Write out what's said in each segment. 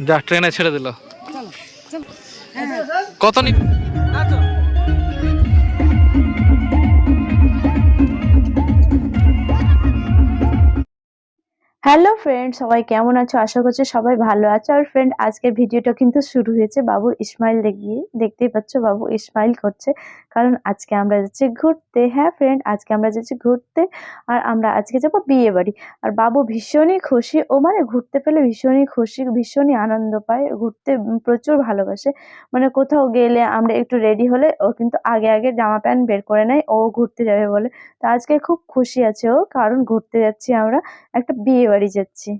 যা ট্রেনে ছেড়ে দিল। কত নি হ্যালো ফ্রেন্ড, সবাই কেমন আছো? আশা করছি সবাই ভালো আছো। আর ফ্রেন্ড, আজকের ভিডিওটা কিন্তু শুরু হয়েছে বাবুর ইসমাইল দেখিয়ে। দেখতেই পাচ্ছ বাবু ইসমাইল করছে, কারণ আজকে আমরা যাচ্ছি ঘুরতে। হ্যাঁ ফ্রেন্ড, আজকে আমরা যাচ্ছি ঘুরতে, আর আমরা আজকে যাবো বিয়ে বাড়ি। আর বাবু ভীষণই খুশি, ও মানে ঘুরতে পেলে ভীষণই খুশি, ভীষণই আনন্দ পায়। ঘুরতে প্রচুর ভালোবাসে। মানে কোথাও গেলে আমরা একটু রেডি হলে ও কিন্তু আগে আগে জামা প্যান্ট বের করে নেয়, ও ঘুরতে যাবে বলে। তো আজকে খুব খুশি আছে ও, কারণ ঘুরতে যাচ্ছি আমরা, একটা বিয়ে বাড়ি যাচ্ছি।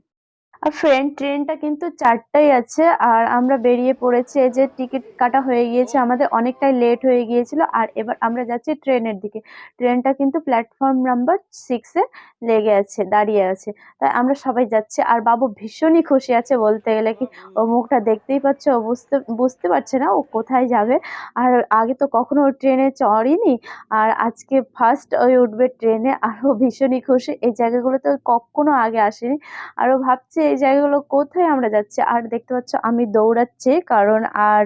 আর ফ্রেন্ড, ট্রেনটা কিন্তু 4টায় আছে, আর আমরা বেরিয়ে পড়েছি। এই যে টিকিট কাটা হয়ে গিয়েছে, আমাদের অনেকটাই লেট হয়ে গিয়েছিল। আর এবার আমরা যাচ্ছি ট্রেনের দিকে। ট্রেনটা কিন্তু প্ল্যাটফর্ম নাম্বার 6-এ লেগে আছে, দাঁড়িয়ে আছে। তাই আমরা সবাই যাচ্ছি, আর বাবু ভীষণই খুশি আছে বলতে গেলে কি। ও মুখটা দেখতেই পাচ্ছে, ও বুঝতে বুঝতে পারছে না ও কোথায় যাবে। আর আগে তো কখনো ও ট্রেনে চড়েনি, আর আজকে ফার্স্ট ওই উঠবে ট্রেনে। আর ও ভীষণই খুশি, এই জায়গাগুলোতে ওই কখনো আগে আসেনি। আরো ভাবছে এই জায়গাগুলো কোথায় আমরা যাচ্ছি। আর দেখতে পাচ্ছ আমি দৌড়াচ্ছি, কারণ আর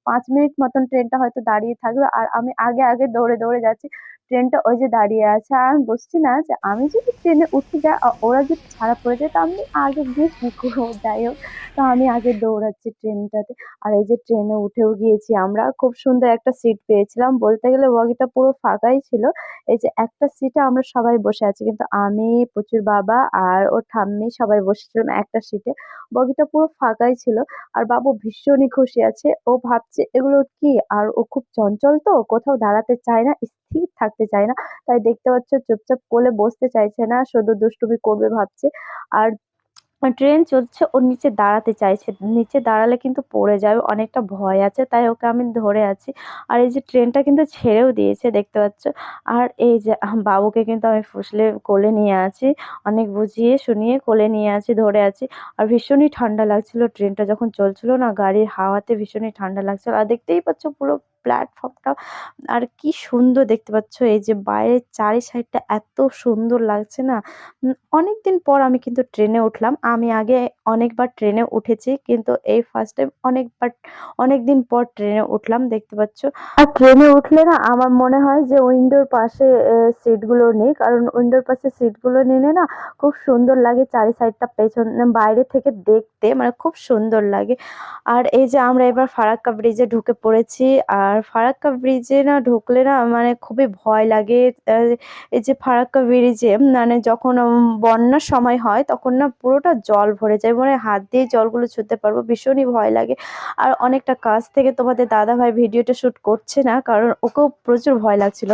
5 মিনিট মতন ট্রেনটা হয়তো দাঁড়িয়ে থাকবে, আর আমি আগে আগে দৌড়ে দৌড়ে যাচ্ছি। ট্রেনটা ওই যে দাঁড়িয়ে আছে, আর আমি বুঝছি না যে আমি যদি ট্রেনে উঠে যাই আর ওরা যদি ছাড়া পড়ে যায়, তো আমি আগে গিয়ে কি করবো। যাই হোক, তো আমি আগে দৌড়াচ্ছি ট্রেনটাতে। আর এই যে ট্রেনে উঠেও গিয়েছি আমরা, খুব সুন্দর একটা সিট পেয়েছিলাম। বলতে গেলে বগিটা পুরো ফাঁকাই ছিল। এই যে একটা সিটে আমরা সবাই বসে আছি, কিন্তু আমি, পুচুর বাবা আর ওর ঠাম্মি সবাই বসেছিলাম একটা সিটে। বগিটা পুরো ফাঁকাই ছিল। আর বাবু ভীষণই খুশি আছে, ও ভাবছে এগুলো কি। আর ও খুব চঞ্চল, তো কোথাও দাঁড়াতে চায় না, স্থির থাকতে চায় না। তাই দেখতে পাচ্ছ চুপচাপ কোলে বসতে চাইছে না, শুধু দুষ্টুমি করবে ভাবছে। আর ট্রেন চলছে, ও নিচে দাঁড়াতে চাইছে, নিচে দাঁড়ালে কিন্তু পড়ে যাবে, অনেকটা ভয় আছে, তাই ওকে আমি ধরে আছি। আর এই যে ট্রেনটা কিন্তু ছেড়েও দিয়েছে, দেখতে পাচ্ছ। আর এই যে বাবুকে কিন্তু আমি ফুসলে কোলে নিয়ে আছি, অনেক বুঝিয়ে শুনিয়ে কোলে নিয়ে আছি, ধরে আছি। আর ভীষণই ঠান্ডা লাগছিল, ট্রেনটা যখন চলছিল না, গাড়ির হাওয়াতে ভীষণই ঠান্ডা লাগছিল। আর দেখতেই পাচ্ছ পুরো প্ল্যাটফর্মটা আর কি সুন্দর দেখতে পাচ্ছ। এই যে বাইরের চারি সাইডটা এত সুন্দর লাগছে না। অনেকদিন পর আমি কিন্তু ট্রেনে উঠলাম। আমি আগে অনেকবার ট্রেনে উঠেছি, কিন্তু এই ফার্স্ট টাইম অনেকদিন পর ট্রেনে উঠলাম, দেখতে পাচ্ছ। আর ট্রেনে উঠলে না আমার মনে হয় যে উইন্ডোর পাশে সিটগুলো নেই, কারণ উইন্ডোর পাশে সিটগুলো নিলে না খুব সুন্দর লাগে, চারি সাইডটা পেছন বাইরে থেকে দেখতে মানে খুব সুন্দর লাগে। আর এই যে আমরা এবার ফারাক্কা ব্রিজে ঢুকে পড়েছি। আর ফারাক্কা ব্রিজে না ঢুকলে না মানে খুবই ভয় লাগে। এই যে ফারাক্কা ব্রিজে মানে যখন বন্যার সময় হয়, তখন না পুরোটা জল ভরে যায়, মানে হাত দিয়ে জলগুলো ছুঁতে পারবো, ভীষণই ভয় লাগে। আর অনেকটা কাছ থেকে তোমাদের দাদা ভাই ভিডিওটা শুট করছে না, কারণ ওকেও প্রচুর ভয় লাগছিল।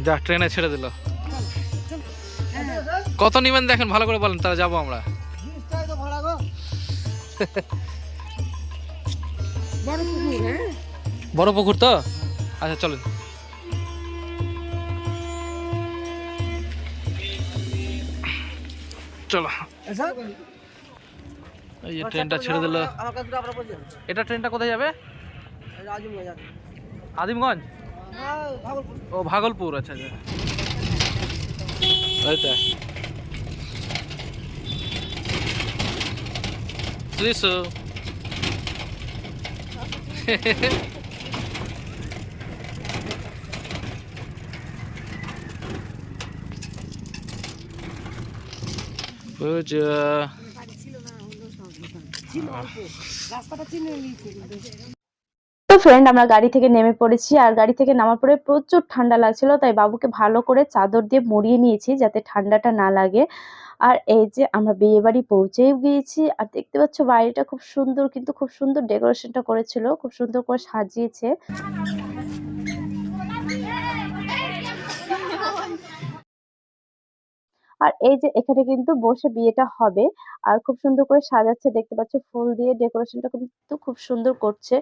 যা ট্রেনে ছেড়ে দিল। কত নিবেন দেখেন, ভালো করে বলেন, তাহলে যাবো আমরা। বড় পুকুর তো, আচ্ছা চলেন। চলো, এই যে ট্রেনটা ছেড়ে দিল। এটা ট্রেনটা কোথায় যাবে? আদিমগঞ্জ, ও ভাগলপুর, আচ্ছা আচ্ছা। ওইটা Susu. বুঝা। তো ফ্রেন্ড আমরা গাড়ি থেকে নেমে পড়েছি, আর গাড়ি থেকে নামার পরে প্রচুর ঠান্ডা লাগছিল, তাই বাবুকে ভালো করে চাদর দিয়ে মুড়িয়ে নিয়েছি যাতে ঠান্ডাটা না লাগে। আর এই যে আমরা বিয়ে বাড়ি পৌঁছেই গিয়েছি, আর দেখতে পাচ্ছ বাড়িটা খুব সুন্দর, কিন্তু খুব সুন্দর ডেকোরেশনটা করেছিল, খুব সুন্দর করে সাজিয়েছে। আর এই যে এখানে কিন্তু বসে বিয়েটা হবে, আর খুব সুন্দর করে সাজাচ্ছে, দেখতে পাচ্ছ ফুল দিয়ে ডেকোরেশনটা কিন্তু খুব সুন্দর করছে।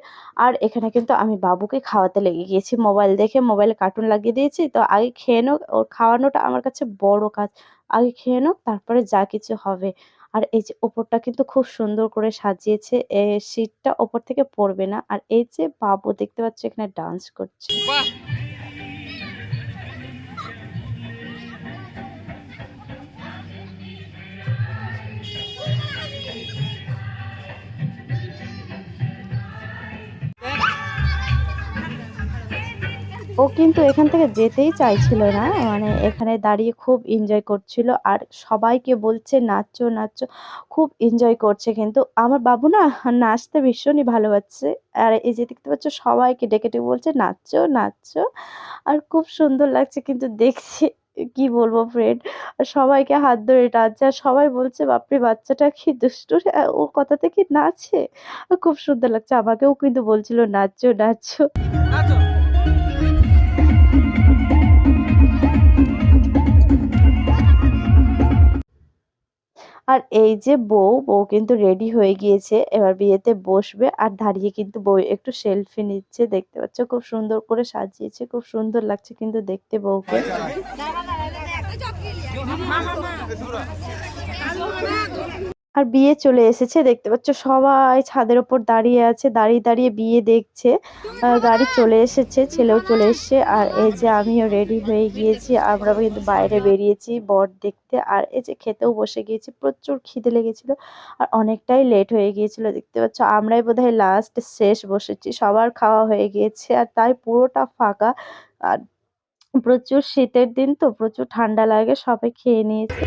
আর এখানে কিন্তু আমি বাবুকে খাওয়াতে লেগে গিয়েছি, মোবাইল দেখে মোবাইলে কার্টুন লাগিয়ে দিয়েছি। তো আগে খেয়ে নাও, ওর খাওয়ানোটা আমার কাছে বড় কাজ। আগে খেয়ে নাও, তারপরে যা কিছু হবে। আর এই যে ওপরটা কিন্তু খুব সুন্দর করে সাজিয়েছে, শীতটা ওপর থেকে পড়বে না। আর এই যে বাবু দেখতে পাচ্ছ এখানে ডান্স করছে। ও কিন্তু এখান থেকে যেতেই চাইছিল না, মানে এখানে দাঁড়িয়ে খুব এনজয় করছিল, আর সবাইকে বলছে নাচো নাচো, খুব এনজয় করছে। কিন্তু আমার বাবু না নাচতে ভীষণই ভালোবাসছে, আর এই যে দেখতে পাচ্ছ সবাইকে ডেকে ডেকে বলছে নাচো নাচো, আর খুব সুন্দর লাগছে কিন্তু দেখছি। কি বলবো ফ্রেন্ড, সবাইকে হাত ধরে টানছে, আর সবাই বলছে বাপরে বাচ্চাটা কি দুষ্টু রে, ও কথাতে কি নাচে। খুব সুন্দর লাগছে, আমাকেও কিন্তু বলছিল নাচো নাচো। আর এই যে বউ কিন্তু রেডি হয়ে গিয়েছে, এবার বিয়েতে বসবে, আর দাঁড়িয়ে কিন্তু বউ একটু সেলফি নিচ্ছে, দেখতে পাচ্ছ খুব সুন্দর করে সাজিয়েছে, খুব সুন্দর লাগছে কিন্তু দেখতে বউকে। আর বিয়ে চলে এসেছে, দেখতে পাচ্ছ সবাই ছাদের ওপর দাঁড়িয়ে আছে, দাঁড়িয়ে দাঁড়িয়ে বিয়ে দেখছে। গাড়ি চলে এসেছে, ছেলেও চলে এসেছে, আর এই যে আমিও রেডি হয়ে গিয়েছি, আমরা কিন্তু বাইরে বেরিয়েছি বর দেখতে। আর এই যে খেতেও বসে গিয়েছি, প্রচুর খিদে লেগেছিল, আর অনেকটাই লেট হয়ে গিয়েছিল, দেখতে পাচ্ছ আমরাই বোধহয় লাস্ট শেষ বসেছি, সবার খাওয়া হয়ে গিয়েছে, আর তাই পুরোটা ফাঁকা। আর প্রচুর শীতের দিন তো, প্রচুর ঠান্ডা লাগে, সবাই খেয়ে নিয়েছে।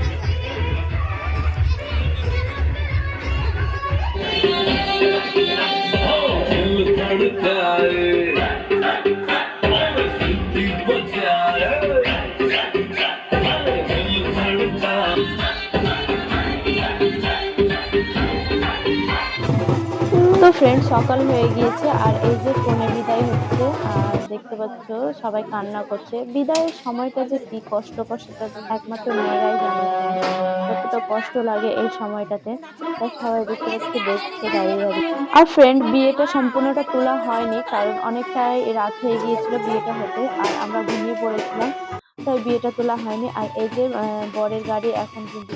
তো ফ্রেন্ড সকাল হয়ে গিয়েছে, আর এই যে ফোনে বিদায় হচ্ছে, আর দেখতে পাচ্ছ সবাই কান্না করছে। বিদায়ের সময়টা যে কি কষ্টকর সেটা একমাত্র মেয়েরাই জানে, কতটা কষ্ট লাগে এই সময়টাতে। তাই সবাই দেখতে পাচ্ছি দেখছে দাঁড়িয়ে দাঁড়িয়ে। আর ফ্রেন্ড বিয়েটা সম্পূর্ণটা তোলা হয়নি, কারণ অনেকটাই রাত হয়ে গিয়েছিল বিয়েটা হতে, আর আমরা ঘুমিয়ে পড়েছিলাম, তাই বিয়েটা তোলা হয়নি। আর এই যে বরের গাড়ি এখন কিন্তু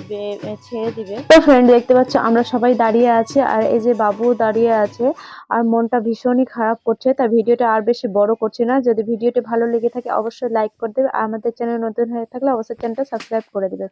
ছেড়ে দিবে। তো ফ্রেন্ড দেখতে পাচ্ছ আমরা সবাই দাঁড়িয়ে আছি, আর এই যে বাবু দাঁড়িয়ে আছে, আর মনটা ভীষণই খারাপ করছে। তাই ভিডিওটা আর বেশি বড় করছি না, যদি ভিডিওটি ভালো লেগে থাকে অবশ্যই লাইক করে দেবে, আর আমাদের চ্যানেল নতুন হয়ে থাকলে অবশ্যই চ্যানেলটা সাবস্ক্রাইব করে দেবে।